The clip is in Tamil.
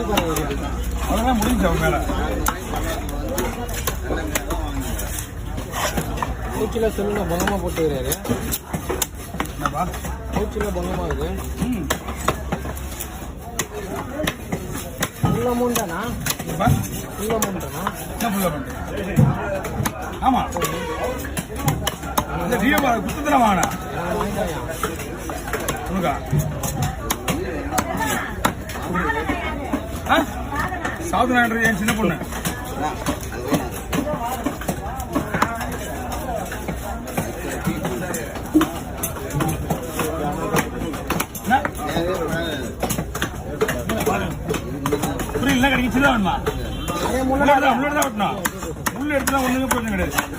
அவ்வளோதான் முடிஞ்சு அவங்க மேலே பூச்சியில் சொல்லுங்க பங்கமாக போட்டுக்கிறாரு. என்னப்பா பூச்சியில் பங்கமாக இருக்குது. ஃபுல் அமௌண்ட்டாண்ணா? ஃபுல் அமௌண்ட்டாண்ணா? என்ன ஃபுல் அமௌண்ட்? ஆமாம் இந்த டிஎம் புத்தகம் வாங்கினா உனக்கா சவுத் நாடு என் சின்ன பொண்ணு புரியல கிடைக்கும் சின்ன வேணுமா? முள்ளு தான் வெட்டணும். முள்ளு எடுத்துனா ஒண்ணுமே பிரச்சனை கிடையாது.